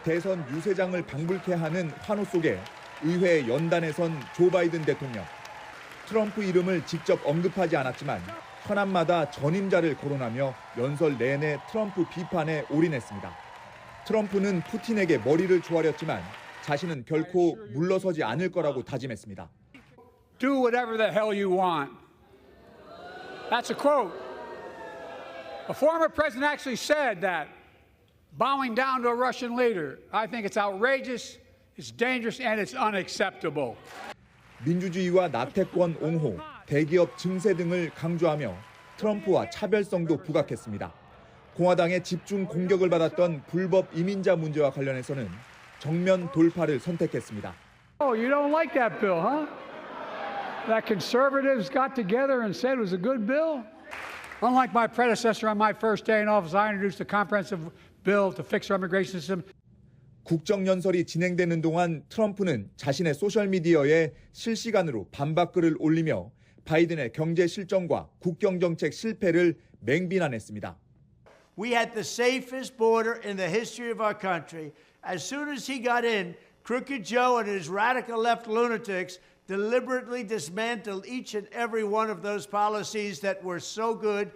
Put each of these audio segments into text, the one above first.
대선 유세장을 방불케 하는 환호 속에 의회 연단에 선 조 바이든 대통령. 트럼프 이름을 직접 언급하지 않았지만 현안마다 전임자를 거론하며 연설 내내 트럼프 비판에 올인했습니다. 트럼프는 푸틴에게 머리를 조아렸지만 자신은 결코 물러서지 않을 거라고 다짐했습니다. Do whatever the hell you want. That's a quote. A former president actually said that bowing down to a Russian leader. I think it's outrageous, it's dangerous, and it's unacceptable. 민주주의와 낙태권 옹호, 대기업 증세 등을 강조하며 트럼프와 차별성도 부각했습니다. 공화당의 집중 공격을 받았던 불법 이민자 문제와 관련해서는 정면 돌파를 선택했습니다. Oh, you don't like that bill, huh? That conservatives got together and said it was a good bill? Unlike my predecessor on my first day in office, I introduced a comprehensive bill to fix our immigration system. 국정연설이 진행되는 동안 트럼프는 자신의 소셜미디어에 실시간으로 반박글을 올리며 바이든의 경제 실정과 국경정책 실패를 맹비난했습니다. We had the safest border in the history of our country. As soon as he got in, Crooked Joe and his radical left lunatics deliberately dismantled each and every one of those policies that were so good.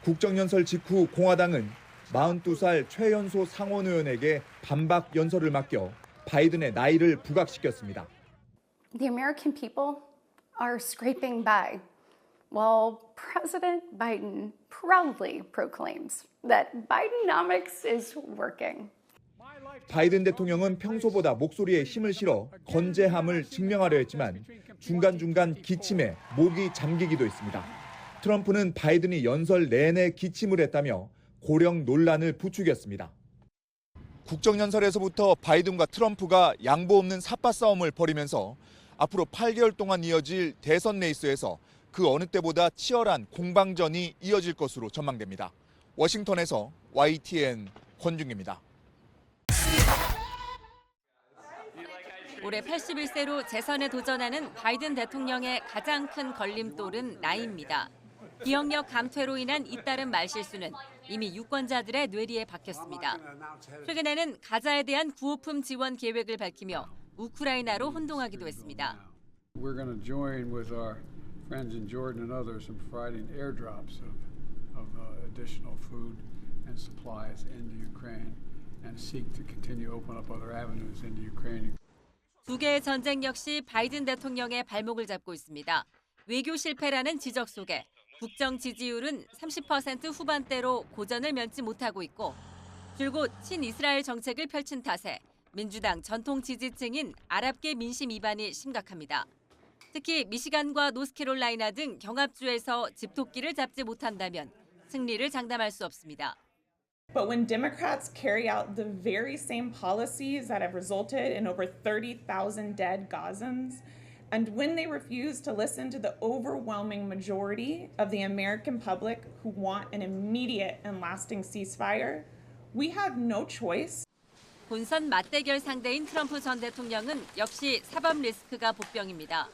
국정연설 직후 공화당은 42살 최연소 상원의원에게 반박 연설을 맡겨 바이든의 나이를 부각시켰습니다. The American people are scraping by, while President Biden proudly proclaims that Bidenomics is working. 바이든 대통령은 평소보다 목소리에 힘을 실어 건재함을 증명하려 했지만 중간중간 기침에 목이 잠기기도 했습니다. 트럼프는 바이든이 연설 내내 기침을 했다며 고령 논란을 부추겼습니다. 국정연설에서부터 바이든과 트럼프가 양보 없는 삿바 싸움을 벌이면서 앞으로 8개월 동안 이어질 대선 레이스에서 그 어느 때보다 치열한 공방전이 이어질 것으로 전망됩니다. 워싱턴에서 YTN 권중기입니다. 올해 81세로 재선에 도전하는 바이든 대통령의 가장 큰 걸림돌은 나이입니다. 기억력 감퇴로 인한 잇따른 말실수는 이미 유권자들의 뇌리에 박혔습니다. 최근에는 가자에 대한 구호품 지원 계획을 밝히며 우크라이나로 혼동하기도 했습니다. We're going to join with our friends in Jordan and others in providing airdrops of additional food and supplies into Ukraine and seek to continue to open up other avenues into Ukraine. 두 개의 전쟁 역시 바이든 대통령의 발목을 잡고 있습니다. 외교 실패라는 지적 속에 국정 지지율은 30% 후반대로 고전을 면치 못하고 있고 줄곧 친이스라엘 정책을 펼친 탓에 민주당 전통 지지층인 아랍계 민심 이반이 심각합니다. 특히 미시간과 노스캐롤라이나 등 경합주에서 집토끼를 잡지 못한다면 승리를 장담할 수 없습니다. But when Democrats carry out the very same policies that have resulted in over 30,000 dead Gazans, and when they refuse to listen to the overwhelming majority of the American public who want an immediate and lasting ceasefire, we have no choice. 본선 맞대결 상대인 트럼프 전 대통령은 역시 사법 리스크가 복병입니다.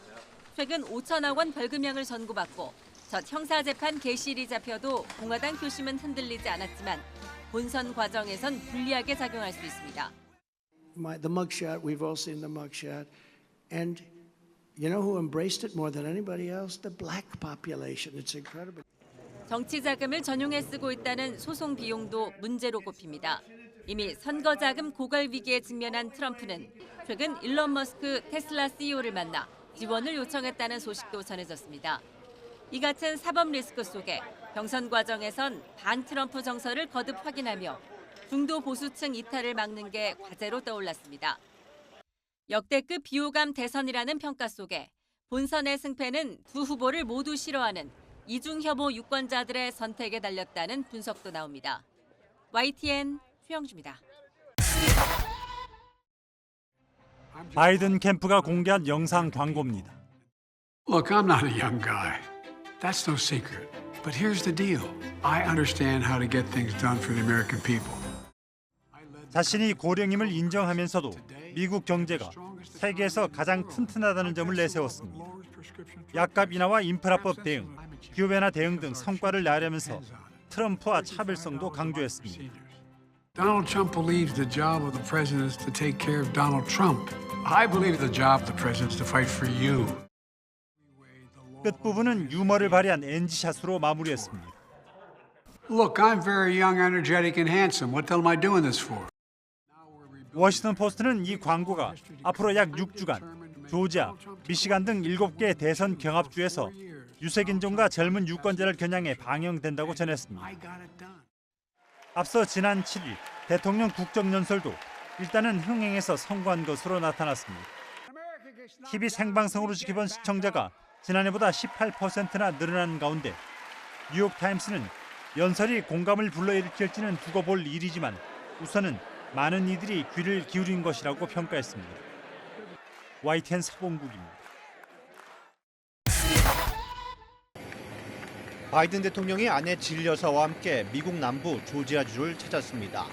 최근 5천억 원 벌금형을 선고받고 첫 형사재판 개시일이 잡혀도 공화당 표심은 흔들리지 않았지만 본선 과정에선 불리하게 작용할 수 있습니다. The mugshot, we've all seen the mugshot, and you know who embraced it more than anybody else? The black population. It's incredible. 정치 자금을 전용해 쓰고 있다는 소송 비용도 문제로 꼽힙니다. 이미 선거 자금 고갈 위기에 직면한 트럼프는 최근 일론 머스크 테슬라 CEO를 만나 지원을 요청했다는 소식도 전해졌습니다. 이 같은 사법 리스크 속에 경선 과정에선 반 트럼프 정서를 거듭 확인하며 중도 보수층 이탈을 막는 게 과제로 떠올랐습니다. 역대급 비호감 대선이라는 평가 속에 본선의 승패는 두 후보를 모두 싫어하는 이중 혐오 유권자들의 선택에 달렸다는 분석도 나옵니다. YTN 최영주입니다. 바이든 캠프가 공개한 영상 광고입니다. Look, I'm not a young guy. That's no secret. But here's the deal. I understand how to get things done for the American people. 자신이 고령임을 인정하면서도 미국 경제가 세계에서 가장 튼튼하다는 점을 내세웠습니다. 약값 인하와 인프라법 대응, 기후변화 대응 등 성과를 내려면서 트럼프와 차별성도 강조했습니다. Donald Trump believes the job of the president is to take care of Donald Trump. I believe the job of the president is to fight for you. 끝부분은 유머를 발휘한 NG샷으로 마무리했습니다. Look, I'm very young, energetic, and handsome. What the hell am I doing this for? 워싱턴 포스트는 이 광고가 앞으로 약 6주간 조지아, 미시간 등 7개 대선 경합주에서 유색인종과 젊은 유권자를 겨냥해 방영된다고 전했습니다. 앞서 지난 7일 대통령 국정연설도 일단은 흥행에서 성공한 것으로 나타났습니다. TV 생방송으로 지켜본 시청자가 지난해보다 18%나 늘어난 가운데 뉴욕타임스는 연설이 공감을 불러일으킬지는 두고 볼 일이지만 우선은 많은 이들이 귀를 기울인 것이라고 평가했습니다. YTN 서봉국입니다. 바이든 대통령이 아내 질 여사와 함께 미국 남부 조지아주를 찾았습니다.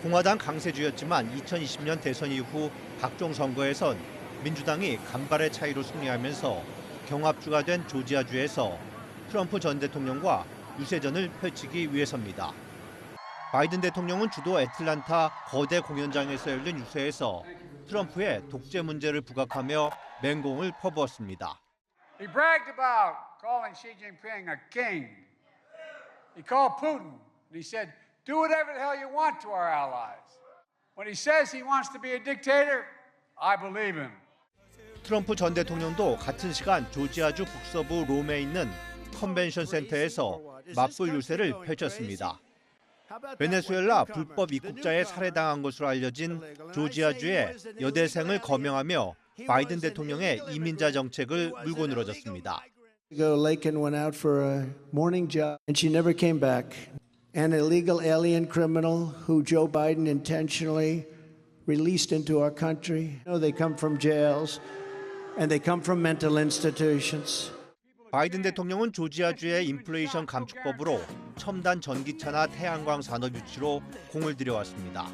공화당 강세주였지만 2020년 대선 이후 각종 선거에선 민주당이 간발의 차이로 승리하면서 경합주가 된 조지아주에서 트럼프 전 대통령과 유세전을 펼치기 위해서입니다. 바이든 대통령은 주도 애틀란타 거대 공연장에서 열린 유세에서 트럼프의 독재 문제를 부각하며 맹공을 퍼부었습니다. He bragged about calling Xi Jinping a king. He called Putin and he said, do whatever the hell you want to our allies. When he says he wants to be a dictator, I believe him. 트럼프 전 대통령도 같은 시간 조지아주 북서부 롬에 있는 컨벤션 센터에서 맞불 유세를 펼쳤습니다. 베네수엘라 불법 입국자에 살해당한 것으로 알려진 조지아주의 여대생을 거명하며 바이든 대통령의 이민자 정책을 물고 늘어졌습니다. Lakin went out for a morning job and she never came back. An illegal alien criminal who Joe Biden intentionally released into our country. They come from jails and they come from mental institutions. 바이든 대통령은 조지아주의 인플레이션 감축법으로 첨단 전기차나 태양광 산업 유치로 공을 들여왔습니다.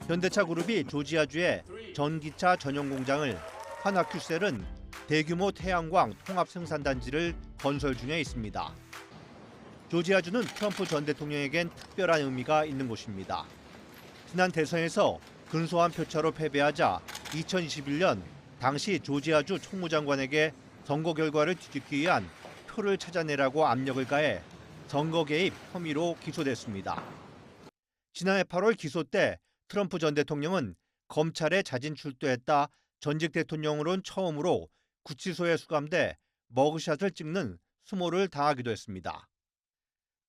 현대차 그룹이 조지아주의 전기차 전용 공장을, 한화큐셀은 대규모 태양광 통합 생산단지를 건설 중에 있습니다. 조지아주는 트럼프 전 대통령에겐 특별한 의미가 있는 곳입니다. 지난 대선에서 근소한 표차로 패배하자 2021년 당시 조지아주 총무장관에게 선거 결과를 뒤집기 위한 표를 찾아내라고 압력을 가해 선거 개입 혐의로 기소됐습니다. 지난해 8월 기소 때 트럼프 전 대통령은 검찰에 자진 출두했다 전직 대통령으론 처음으로 구치소에 수감돼 머그샷을 찍는 수모를 당하기도 했습니다.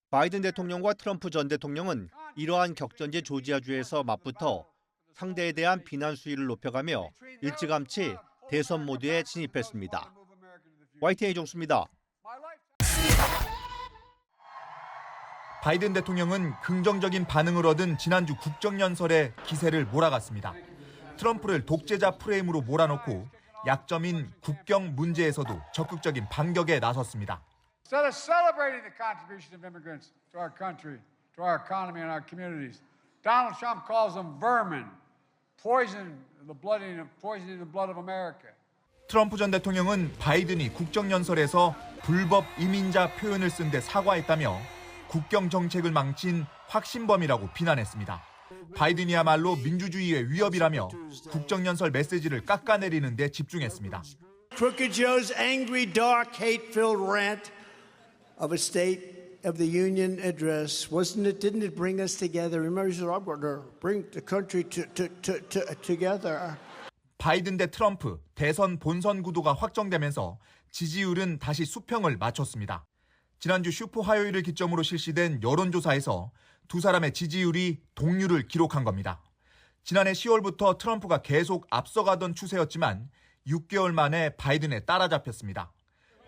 바이든 대통령과 트럼프 전 대통령은 이러한 격전지 조지아주에서 맞붙어 상대에 대한 비난 수위를 높여가며 일찌감치 대선 모드에 진입했습니다. YTN 이종수입니다. 바이든 대통령은 긍정적인 반응을 얻은 지난주 국정연설에 기세를 몰아갔습니다. 트럼프를 독재자 프레임으로 몰아넣고 약점인 국경 문제에서도 적극적인 반격에 나섰습니다. Instead of celebrating the contribution of immigrants to our country, to our economy and our communities, Donald Trump calls them vermin, poisoning the blood of America. 트럼프 전 대통령은 바이든이 국정연설에서 불법 이민자 표현을 쓴 데 사과했다며 국경 정책을 망친 확신범이라고 비난했습니다. 바이든이야말로 민주주의의 위협이라며 국정연설 메시지를 깎아내리는 데 집중했습니다. Crooked Joe's angry, dark, hate-filled rant of a State of the Union address didn't it bring us together? Remember, he said, "I'm going to bring the country together." 바이든 대 트럼프 대선 본선 구도가 확정되면서 지지율은 다시 수평을 맞췄습니다. 지난주 슈퍼 화요일을 기점으로 실시된 여론조사에서 두 사람의 지지율이 동률을 기록한 겁니다. 지난해 10월부터 트럼프가 계속 앞서가던 추세였지만 6개월 만에 바이든에 따라잡혔습니다.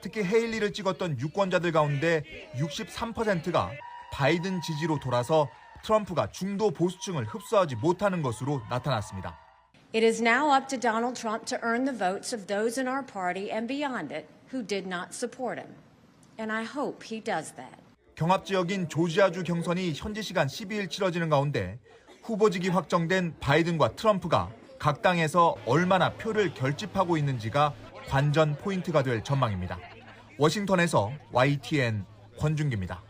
특히 헤일리를 찍었던 유권자들 가운데 63%가 바이든 지지로 돌아서 트럼프가 중도 보수층을 흡수하지 못하는 것으로 나타났습니다. It is now up to Donald Trump to earn the votes of those in our party and beyond it who did not support him. And I hope he does that. 경합 지역인 조지아주 경선이 현지 시간 12일 치러지는 가운데 후보직이 확정된 바이든과 트럼프가 각 당에서 얼마나 표를 결집하고 있는지가 관전 포인트가 될 전망입니다. 워싱턴에서 YTN 권준기입니다.